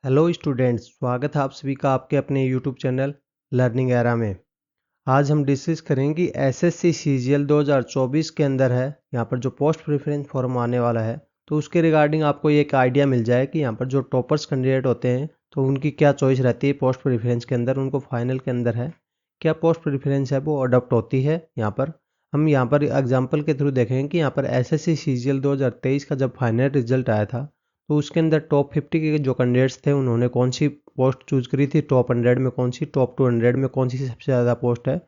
Hello students, स्वागत है आप सभी का आपके अपने यूट्यूब चैनल लर्निंग एरा में। आज हम डिस्कस करेंगे एसएससी सीजीएल 2024 के अंदर है यहाँ पर जो पोस्ट प्रेफरेंस फॉर्म आने वाला है, तो उसके रिगार्डिंग आपको एक आइडिया मिल जाए कि यहाँ पर जो टॉपर्स कैंडिडेट होते हैं तो उनकी क्या चॉइस रहती है पोस्ट प्रेफरेंस के अंदर, उनको फाइनल के अंदर है क्या पोस्ट प्रेफरेंस है वो अडॉप्ट होती है। हम यहाँ पर एग्जाम्पल के थ्रू देखेंगे कि यहाँ पर एसएससी सीजीएल 2023 का जब फाइनल रिजल्ट आया था तो उसके अंदर टॉप 50 के जो कैंडिडेट्स थे उन्होंने कौन सी पोस्ट चूज़ करी थी, टॉप 100 में कौन सी, टॉप 200 में कौन सी सबसे ज़्यादा पोस्ट है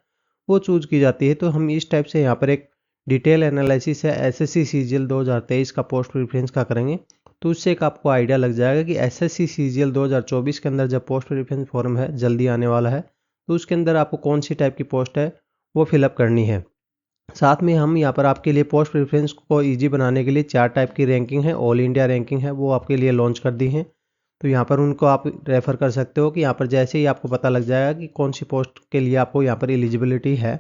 वो चूज़ की जाती है। तो हम इस टाइप से यहाँ पर एक डिटेल एनालिसिस है एसएससी सीजीएल 2023 का पोस्ट प्रेफरेंस का करेंगे, तो उससे एक आपको आइडिया लग जाएगा कि एसएससी सीजीएल 2024 के अंदर जब पोस्ट प्रेफरेंस फॉर्म है जल्दी आने वाला है तो उसके अंदर आपको कौन सी टाइप की पोस्ट है वो फिलअप करनी है। साथ में हम यहाँ पर आपके लिए पोस्ट प्रेफरेंस को इजी बनाने के लिए 4 टाइप की रैंकिंग है, ऑल इंडिया रैंकिंग है, वो आपके लिए लॉन्च कर दी है। तो यहाँ पर उनको आप रेफ़र कर सकते हो कि यहाँ पर जैसे ही आपको पता लग जाएगा कि कौन सी पोस्ट के लिए आपको यहाँ पर एलिजिबिलिटी है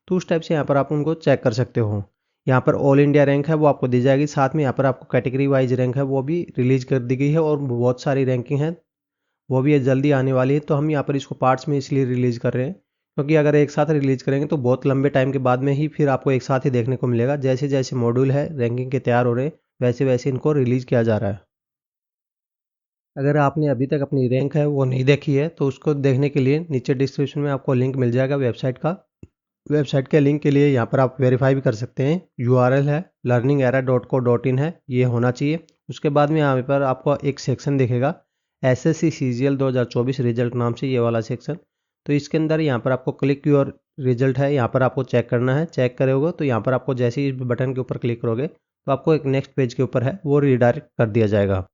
तो उस टाइप से यहाँ पर आप उनको चेक कर सकते हो। यहाँ पर ऑल इंडिया रैंक है वो आपको दी जाएगी, साथ में यहाँ पर आपको कैटेगरी वाइज रैंक है वो भी रिलीज कर दी गई है और बहुत सारी रैंकिंग है वो भी जल्दी आने वाली है। तो हम यहाँ पर इसको पार्ट्स में इसलिए रिलीज़ कर रहे हैं क्योंकि अगर एक साथ रिलीज़ करेंगे तो बहुत लंबे टाइम के बाद में ही फिर आपको एक साथ ही देखने को मिलेगा। जैसे जैसे मॉड्यूल है रैंकिंग के तैयार हो रहे हैं वैसे वैसे इनको रिलीज़ किया जा रहा है। अगर आपने अभी तक अपनी रैंक है वो नहीं देखी है तो उसको देखने के लिए नीचे डिस्क्रिप्शन में आपको लिंक मिल जाएगा वेबसाइट का। वेबसाइट के लिंक के लिए यहाँ पर आप वेरीफाई भी कर सकते हैं। यूआरएल है learningera.co.in है, ये होना चाहिए। उसके बाद में यहाँ पर आपको एक सेक्शन दिखेगा एसएससी सीजीएल 2024 रिजल्ट नाम से, ये वाला सेक्शन। तो इसके अंदर यहाँ पर आपको क्लिक योर रिजल्ट है, यहाँ पर आपको चेक करना है। चेक करोगे तो यहाँ पर आपको जैसे ही इस बटन के ऊपर क्लिक करोगे तो आपको एक नेक्स्ट पेज के ऊपर है वो रिडायरेक्ट कर दिया जाएगा।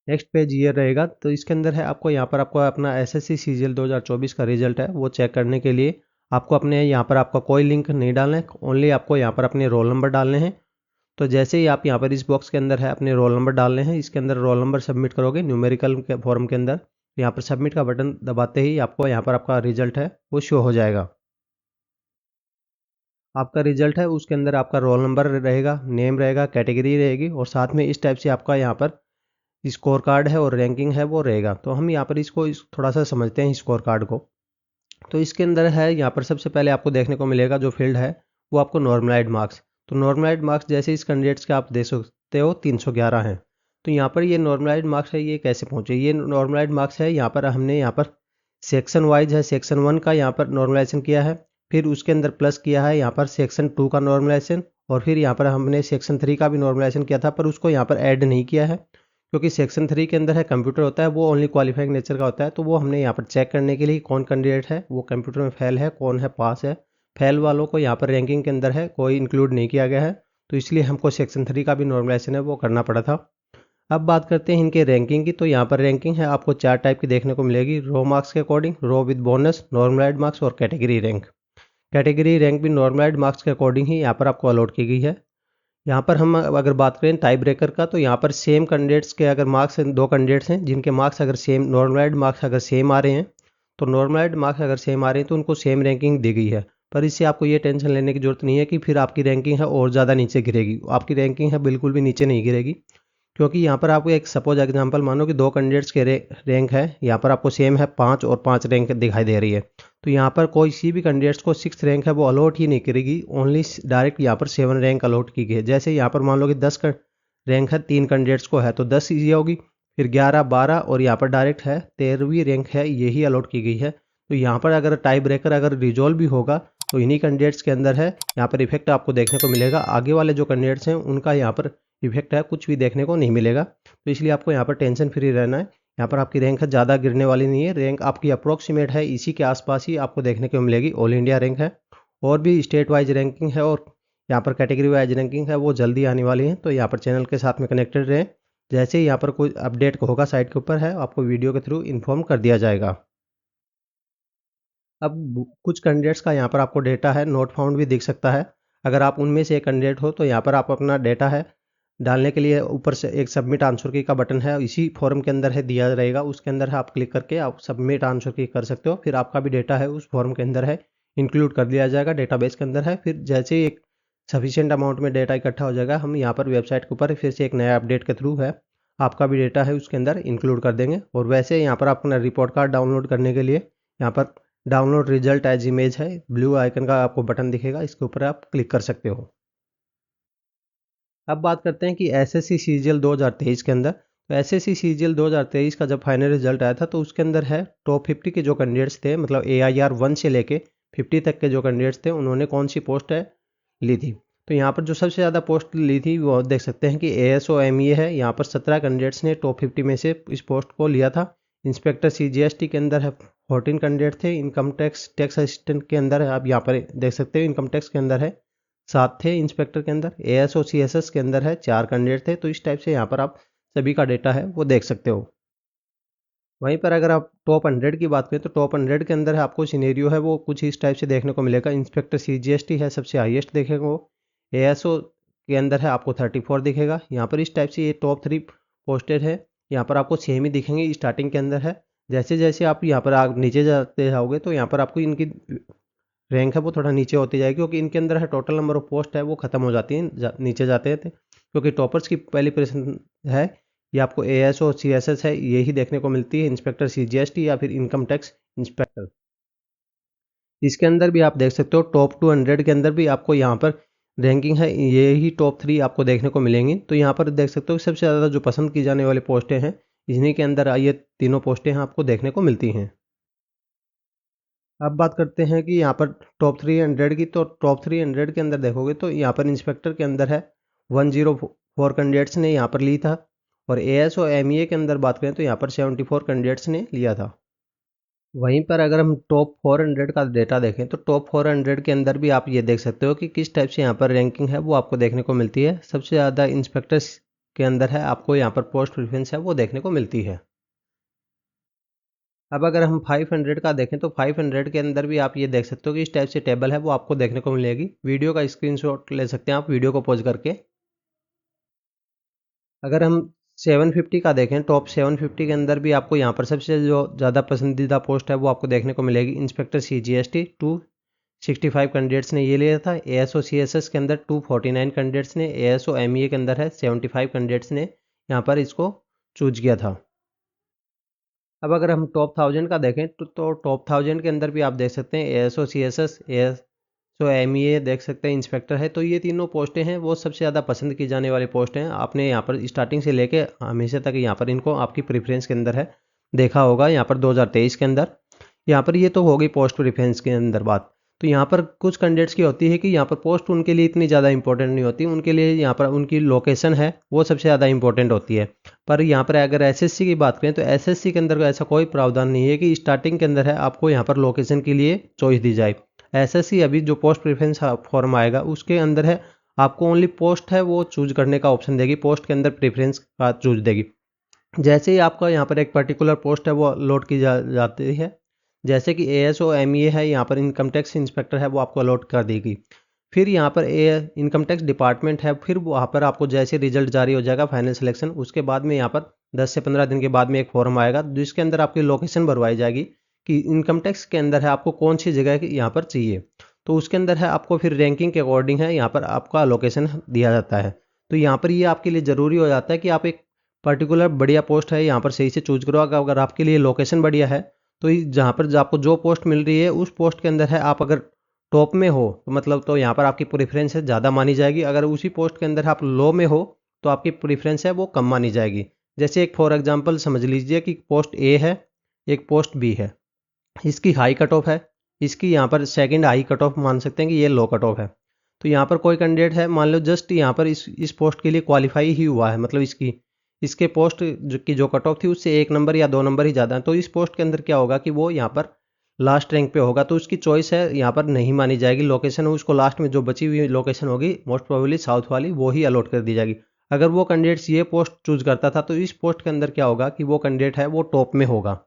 नेक्स्ट पेज ये रहेगा, तो इसके अंदर है आपको यहाँ पर आपको अपना एसएससी सीजीएल 2024 का रिजल्ट है वो चेक करने के लिए आपको अपने यहाँ पर आपका कोई लिंक नहीं डालना है, ओनली आपको यहाँ पर अपने रोल नंबर डालने हैं। तो जैसे ही आप यहाँ पर इस बॉक्स के अंदर है अपने रोल नंबर डालने हैं, इसके अंदर रोल नंबर सबमिट करोगे न्यूमेरिकल के फॉर्म के अंदर, यहाँ पर सबमिट का बटन दबाते ही आपको यहाँ पर आपका रिजल्ट है वो शो हो जाएगा। आपका रिजल्ट है उसके अंदर आपका रोल नंबर रहेगा, नेम रहेगा, कैटेगरी रहेगी और साथ में इस टाइप से आपका यहाँ पर स्कोर कार्ड है और रैंकिंग है वो रहेगा। तो हम यहाँ पर इसको थोड़ा सा समझते हैं स्कोर कार्ड को। तो इसके अंदर है यहाँ पर सबसे पहले आपको देखने को मिलेगा जो फील्ड है वो आपको नॉर्मलाइज्ड मार्क्स। तो नॉर्मलाइज्ड मार्क्स जैसे इस कैंडिडेट्स के आप देख सकते हो 311 हैं। तो यहाँ पर ये नॉर्मलाइज्ड मार्क्स है, ये कैसे पहुँचे? ये नॉर्मलाइज्ड मार्क्स है, यहाँ पर हमने यहाँ पर सेक्शन वाइज है, सेक्शन 1 का यहाँ पर नॉर्मलाइजेशन किया है, फिर उसके अंदर प्लस किया है यहाँ पर सेक्शन 2 का नॉर्मलाइजेशन, और फिर यहाँ पर हमने सेक्शन 3 का भी नॉर्मलाइजेशन किया था पर उसको यहाँ पर ऐड नहीं किया है क्योंकि सेक्शन 3 के अंदर है कंप्यूटर होता है, वो ओनली क्वालिफाइंग नेचर का होता है। तो वो हमने यहाँ पर चेक करने के लिए कौन कैंडिडेट है वो कंप्यूटर में फेल है, कौन है पास है। फेल वालों को यहाँ पर रैंकिंग के अंदर है कोई इंक्लूड नहीं किया गया है, तो इसलिए हमको सेक्शन 3 का भी नॉर्मलाइजेशन है वो करना पड़ा था। अब बात करते हैं इनके रैंकिंग की। तो यहाँ पर रैंकिंग है आपको 4 टाइप की देखने को मिलेगी, रो मार्क्स के according, raw with bonus, normalised marks और कैटेगरी रैंक। कैटेगरी रैंक भी नॉर्मलाइज्ड मार्क्स के अकॉर्डिंग ही यहाँ पर आपको अलॉट की गई है। यहाँ पर हम अगर बात करें टाई ब्रेकर का, तो यहाँ पर सेम कैंडिडेट्स के अगर मार्क्स, दो कैंडिडेट्स हैं जिनके मार्क्स अगर सेम, नॉर्मलाइज्ड मार्क्स अगर सेम आ रहे हैं, तो नॉर्मलाइज्ड मार्क्स अगर सेम आ रहे हैं तो उनको सेम रैंकिंग दी गई है। पर इससे आपको ये टेंशन लेने की जरूरत नहीं है कि फिर आपकी रैंकिंग है और ज़्यादा नीचे गिरेगी। आपकी रैंकिंग है बिल्कुल भी नीचे नहीं गिरेगी, क्योंकि यहाँ पर आपको एक सपोज एग्जांपल मानो कि दो कैंडिडेट्स के रैंक है, यहाँ पर आपको सेम है 5 और 5 रैंक दिखाई दे रही है। तो यहाँ पर कोई सी भी कैंडिडेट्स को 6th रैंक है वो अलॉट ही नहीं करेगी, ओनली डायरेक्ट यहाँ पर 7 रैंक अलॉट की गई है। जैसे यहाँ पर मान लो कि 10 का रैंक है 3 कैंडिडेट्स को है तो 10 ये होगी, फिर 11, 12 और यहाँ पर डायरेक्ट है 13वीं रैंक है यही अलॉट की गई है। तो यहाँ पर अगर टाई ब्रेकर अगर रिजॉल्व भी होगा तो इन्हीं कैंडिडेट्स के अंदर है यहाँ पर इफेक्ट आपको देखने को मिलेगा। आगे वाले जो कैंडिडेट्स हैं उनका यहाँ पर इफेक्ट है कुछ भी देखने को नहीं मिलेगा। तो इसलिए आपको यहाँ पर टेंशन फ्री रहना है। यहाँ पर आपकी रैंक है ज़्यादा गिरने वाली नहीं है, रैंक आपकी अप्रोक्सीमेट है, इसी के आसपास ही आपको देखने को मिलेगी। ऑल इंडिया रैंक है और भी स्टेट वाइज रैंकिंग है और यहाँ पर कैटेगरी वाइज रैंकिंग है वो जल्दी आने वाली है। तो यहाँ पर चैनल के साथ में कनेक्टेड रहें, जैसे ही यहाँ पर कोई अपडेट होगा साइट के ऊपर है आपको वीडियो के थ्रू इन्फॉर्म कर दिया जाएगा। अब कुछ कैंडिडेट्स का यहाँ पर आपको डेटा है नोट फाउंड भी दिख सकता है। अगर आप उनमें से एक कैंडिडेट हो तो यहाँ पर आप अपना डेटा है डालने के लिए ऊपर से एक सबमिट आंसर की का बटन है, इसी फॉर्म के अंदर है दिया रहेगा, उसके अंदर है आप क्लिक करके आप सबमिट आंसर की कर सकते हो। फिर आपका भी डेटा है उस फॉर्म के अंदर है इंक्लूड कर दिया जाएगा, डेटाबेस के अंदर है। फिर जैसे ही एक सफिशिएंट अमाउंट में डेटा इकट्ठा हो जाएगा हम यहाँ पर वेबसाइट के ऊपर फिर से एक नया अपडेट के थ्रू है आपका भी डेटा है उसके अंदर इंक्लूड कर देंगे। और वैसे यहाँ पर अपना रिपोर्ट कार्ड डाउनलोड करने के लिए यहाँ पर डाउनलोड रिजल्ट एज इमेज है, ब्लू आइकन का आपको बटन दिखेगा, इसके ऊपर आप क्लिक कर सकते हो। अब बात करते हैं कि एसएससी सीजीएल 2023 के अंदर। तो एसएससी सीजीएल 2023 का जब फाइनल रिजल्ट आया था तो उसके अंदर है टॉप 50 के जो कैंडिडेट्स थे, मतलब AIR 1 से लेके 50 तक के जो कैंडिडेट्स थे, उन्होंने कौन सी पोस्ट है ली थी। तो यहाँ पर जो सबसे ज़्यादा पोस्ट ली थी वो देख सकते हैं कि ASO MEA है। यहाँ पर 17 कैंडिडेट्स ने टॉप 50 में से इस पोस्ट को लिया था। इंस्पेक्टर CGST के अंदर है 14 कैंडिडेट थे। इनकम टैक्स असिस्टेंट के अंदर है, आप यहाँ पर देख सकते हो इनकम टैक्स के अंदर है 7 थे। इंस्पेक्टर के अंदर ASO CSS के अंदर है 4 कैंडिडेट थे। तो इस टाइप से यहाँ पर आप सभी का डेटा है वो देख सकते हो। वहीं पर अगर आप टॉप 100 की बात करें तो टॉप 100 के अंदर है आपको सिनेरियो है वो कुछ इस टाइप से देखने को मिलेगा। इंस्पेक्टर CGST है सबसे हाईएस्ट देखेगा वो। ASO के अंदर है आपको 34 दिखेगा। यहाँ पर इस टाइप से ये टॉप 3 पोस्टेड है। यहाँ पर आपको सेम ही दिखेंगे स्टार्टिंग के अंदर है। जैसे जैसे आप यहाँ पर नीचे जाते जाओगे तो यहाँ पर आपको इनकी रैंक है वो थोड़ा नीचे होती जाएगी, क्योंकि इनके अंदर है टोटल नंबर ऑफ पोस्ट है वो खत्म हो जाती है नीचे जाते हैं। क्योंकि टॉपर्स की पहली पोजीशन है ये आपको ASO CSS है यही देखने को मिलती है। इंस्पेक्टर CGST या फिर इनकम टैक्स इंस्पेक्टर, इसके अंदर भी आप देख सकते हो टॉप 200 के अंदर भी आपको यहाँ पर रैंकिंग है यही टॉप 3 आपको देखने को मिलेंगी। तो यहाँ पर देख सकते हो सबसे ज़्यादा जो पसंद की जाने वाली पोस्टें हैं इन्हीं के अंदर ये तीनों पोस्टें हैं आपको देखने को मिलती हैं। अब बात करते हैं कि यहाँ पर टॉप 300 की। तो टॉप 300 के अंदर देखोगे तो यहाँ पर इंस्पेक्टर के अंदर है 104 कैंडिडेट्स ने यहाँ पर ली था। और ASO MEA के अंदर बात करें तो यहाँ पर 74 कैंडिडेट्स ने लिया था। वहीं पर अगर हम टॉप 400 का डेटा देखें तो टॉप 400 के अंदर भी आप ये देख सकते हो कि किस टाइप से यहाँ पर रैंकिंग है वो आपको देखने को मिलती है। सबसे ज़्यादा इंस्पेक्टर्स के अंदर है आपको यहाँ पर पोस्ट प्रेफरेंस है वो देखने को मिलती है। अब अगर हम 500 का देखें तो 500 के अंदर भी आप ये देख सकते हो कि इस टाइप से टेबल है वो आपको देखने को मिलेगी। वीडियो का स्क्रीनशॉट ले सकते हैं आप वीडियो को पॉज करके। अगर हम 750 का देखें टॉप 750 के अंदर भी आपको यहाँ पर सबसे जो ज़्यादा पसंदीदा पोस्ट है वो आपको देखने को मिलेगी। इंस्पेक्टर CGST 265 कैंडिडेट्स ने ये लिया था। ASO CSS के अंदर 249 कैंडिडेट्स ने, ASO MEA के अंदर है 75 कैंडिडेट्स ने यहाँ पर इसको चूज किया था। अब अगर हम टॉप 1000 का देखें तो टॉप 1000 के अंदर भी आप देख सकते हैं ASO CSS, ASO MEA देख सकते हैं इंस्पेक्टर है। तो ये तीनों पोस्टें हैं वो सबसे ज़्यादा पसंद की जाने वाली पोस्ट हैं। आपने यहाँ पर स्टार्टिंग से लेके हमेशा तक यहाँ पर इनको आपकी प्रेफरेंस के अंदर है देखा होगा। यहाँ पर 2023 के अंदर यहाँ पर ये तो हो गई पोस्ट प्रेफरेंस के अंदर बात। तो यहाँ पर कुछ कैंडिडेट्स की होती है कि यहाँ पर पोस्ट उनके लिए इतनी ज़्यादा इंपॉर्टेंट नहीं होती, उनके लिए यहाँ पर उनकी लोकेशन है वो सबसे ज़्यादा इंपॉर्टेंट होती है। पर यहाँ पर अगर SSC की बात करें तो SSC के अंदर ऐसा कोई प्रावधान नहीं है कि स्टार्टिंग के अंदर है आपको यहाँ पर लोकेशन के लिए चॉइस दी जाए। SSC अभी जो पोस्ट प्रेफरेंस फॉर्म आएगा उसके अंदर है आपको ओनली पोस्ट है वो चूज करने का ऑप्शन देगी, पोस्ट के अंदर प्रेफरेंस का चूज देगी। जैसे ही आपका यहाँ पर एक पर्टिकुलर पोस्ट है वो लोड की जाती है, जैसे कि ASO MEA है यहाँ पर इनकम टैक्स इंस्पेक्टर है वो आपको अलॉट कर देगी। फिर यहाँ पर इनकम टैक्स डिपार्टमेंट है, फिर वहाँ पर आपको जैसे रिजल्ट जारी हो जाएगा फाइनल सिलेक्शन उसके बाद में यहाँ पर 10 से 15 दिन के बाद में एक फॉर्म आएगा जिसके अंदर आपकी लोकेशन भरवाई जाएगी कि इनकम टैक्स के अंदर है आपको कौन सी जगह यहाँ पर चाहिए। तो उसके अंदर है आपको फिर रैंकिंग के अकॉर्डिंग है यहाँ पर आपका लोकेशन दिया जाता है। तो यहाँ पर ये आपके लिए ज़रूरी हो जाता है कि आप एक पर्टिकुलर बढ़िया पोस्ट है यहाँ पर सही से चूज करो। अगर आपके लिए लोकेशन बढ़िया है तो जहाँ पर आपको जो पोस्ट मिल रही है उस पोस्ट के अंदर है आप अगर टॉप में हो तो मतलब तो यहाँ पर आपकी प्रेफरेंस है ज़्यादा मानी जाएगी। अगर उसी पोस्ट के अंदर आप लो में हो तो आपकी प्रेफरेंस है वो कम मानी जाएगी। जैसे एक फॉर एग्जांपल समझ लीजिए कि पोस्ट A है, एक पोस्ट B है, इसकी हाई कट ऑफ है, इसकी यहाँ पर सेकंड हाई कट ऑफ मान सकते हैं कि ये लो कट ऑफ है। तो यहाँ पर कोई कैंडिडेट है मान लो जस्ट यहाँ पर इस पोस्ट के लिए क्वालिफाई ही हुआ है, मतलब इसके पोस्ट की जो कट ऑफ थी उससे 1 नंबर या 2 नंबर ही ज़्यादा है। तो इस पोस्ट के अंदर क्या होगा कि वो यहाँ पर लास्ट रैंक पे होगा तो उसकी चॉइस है यहाँ पर नहीं मानी जाएगी। लोकेशन है उसको लास्ट में जो बची हुई लोकेशन होगी मोस्ट प्रोबेबली साउथ वाली वो ही अलॉट कर दी जाएगी। अगर वो कैंडिडेट्स ये पोस्ट चूज करता था तो इस पोस्ट के अंदर क्या होगा कि वो कैंडिडेट है वो टॉप में होगा,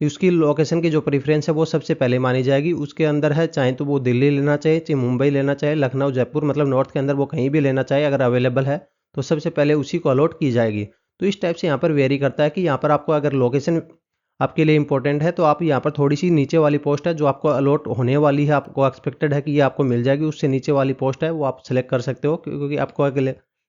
उसकी लोकेशन की जो प्रेफरेंस है वो सबसे पहले मानी जाएगी। उसके अंदर है चाहे तो वो दिल्ली लेना चाहे, चाहे मुंबई लेना चाहे, लखनऊ, जयपुर, मतलब नॉर्थ के अंदर वो कहीं भी लेना चाहे अगर अवेलेबल है तो सबसे पहले उसी को अलॉट की जाएगी। तो इस टाइप से यहाँ पर वेरी करता है कि यहाँ पर आपको अगर लोकेशन आपके लिए इंपॉर्टेंट है तो आप यहाँ पर थोड़ी सी नीचे वाली पोस्ट है जो आपको अलॉट होने वाली है, आपको एक्सपेक्टेड है कि ये आपको मिल जाएगी, उससे नीचे वाली पोस्ट है वो आप सेलेक्ट कर सकते हो क्योंकि आपको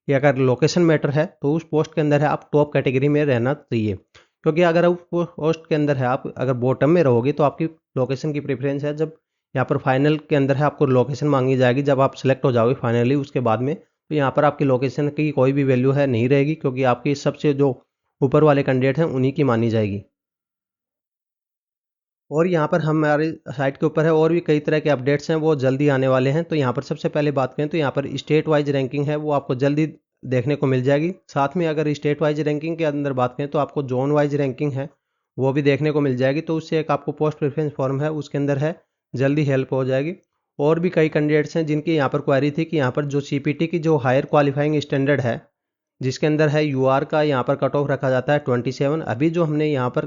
या अगर लोकेशन मैटर है तो उस पोस्ट के अंदर है आप टॉप कैटेगरी में रहना चाहिए, क्योंकि अगर उस पोस्ट के अंदर है आप अगर बॉटम में रहोगे तो आपकी लोकेशन की प्रेफरेंस है, जब यहाँ पर फाइनल के अंदर है आपको लोकेशन मांगी जाएगी, जब आप सिलेक्ट हो जाओगे फाइनली उसके बाद में, तो यहाँ पर आपकी लोकेशन की कोई भी वैल्यू है नहीं रहेगी, क्योंकि आपकी सबसे जो ऊपर वाले कैंडिडेट हैं उन्हीं की मानी जाएगी। और यहाँ पर हमारे साइट के ऊपर है और भी कई तरह के अपडेट्स हैं, वो जल्दी आने वाले हैं। तो यहाँ पर सबसे पहले बात करें तो यहाँ पर स्टेट वाइज रैंकिंग है वो आपको जल्दी देखने को मिल जाएगी। साथ में अगर स्टेट वाइज रैंकिंग के अंदर बात करें तो आपको जोन वाइज रैंकिंग है वो भी देखने को मिल जाएगी। तो उससे एक आपको पोस्ट प्रेफरेंस फॉर्म है उसके अंदर है जल्दी हेल्प हो जाएगी। और भी कई कैंडिडेट्स हैं जिनकी यहाँ पर क्वेरी थी कि यहाँ पर जो CPT की जो हायर क्वालिफाइंग स्टैंडर्ड है, जिसके अंदर है UR का यहाँ पर कट ऑफ रखा जाता है 27। अभी जो हमने यहाँ पर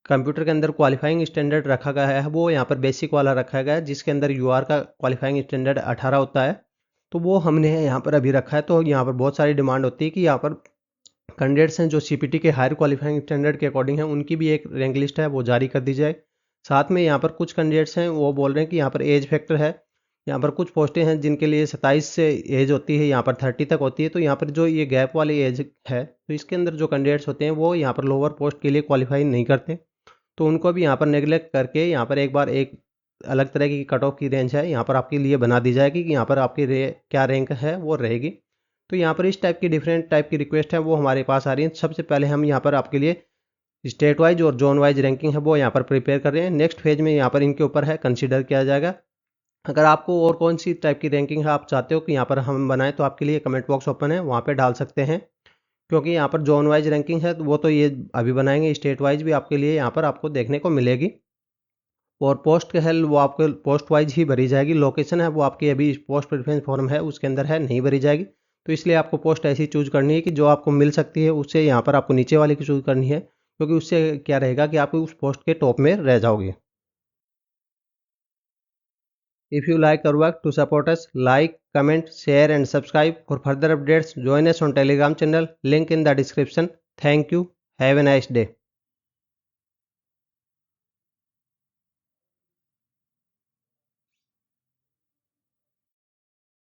कंप्यूटर के अंदर क्वालिफाइंग स्टैंडर्ड रखा गया है वो यहाँ पर बेसिक वाला रखा गया है, जिसके अंदर UR का क्वालिफाइंग स्टैंडर्ड 18 होता है। तो वो हमने यहाँ पर अभी रखा है। तो यहाँ पर बहुत सारी डिमांड होती है कि यहाँ पर कैंडिडेट्स हैं जो CPT के हायर क्वालिफाइंग स्टैंडर्ड के अकॉर्डिंग है, उनकी भी एक रैंक लिस्ट है वो जारी कर दी जाए। साथ में यहाँ पर कुछ कैंडिडेट्स हैं वो बोल रहे हैं कि यहाँ पर एज फैक्टर है, यहाँ पर कुछ पोस्टें हैं जिनके लिए 27 से एज होती है, यहाँ पर 30 तक होती है। तो यहाँ पर जो ये गैप वाली एज है तो इसके अंदर जो कैंडिडेट्स होते हैं वो यहाँ पर लोअर पोस्ट के लिए क्वालिफाई नहीं करते, तो उनको भी यहाँ पर नेगलेक्ट करके यहाँ पर एक बार एक अलग तरह की कट ऑफ की रेंज है यहाँ पर आपके लिए बना दी जाएगी कि यहाँ पर आपकी क्या रैंक है वो रहेगी। तो यहाँ पर इस टाइप की डिफरेंट टाइप की रिक्वेस्ट है वो हमारे पास आ रही है। सबसे पहले हम यहाँ पर आपके लिए स्टेट वाइज और जोन वाइज रैंकिंग है वो यहाँ पर प्रिपेयर कर रहे हैं। नेक्स्ट फेज में यहाँ पर इनके ऊपर है कंसिडर किया जाएगा। अगर आपको और कौन सी टाइप की रैंकिंग है आप चाहते हो कि यहाँ पर हम बनाएं तो आपके लिए कमेंट बॉक्स ओपन है, वहाँ पे डाल सकते हैं। क्योंकि यहाँ पर जोन वाइज रैंकिंग है तो वो तो ये अभी बनाएंगे, स्टेट वाइज भी आपके लिए यहाँ पर आपको देखने को मिलेगी। और पोस्ट है वो आपको पोस्ट वाइज ही भरी जाएगी। लोकेशन है वो आपकी अभी पोस्ट प्रेफरेंस फॉर्म है उसके अंदर है नहीं भरी जाएगी। तो इसलिए आपको पोस्ट ऐसी चूज करनी है कि जो आपको मिल सकती है, उससे यहाँ पर आपको नीचे वाली की चूज करनी है, क्योंकि उससे क्या रहेगा कि आप उस पोस्ट के टॉप में रह जाओगे। If you like our work, to support us, like, comment, share and subscribe. For further updates, join us on Telegram channel, link in the description. Thank you. Have a nice day.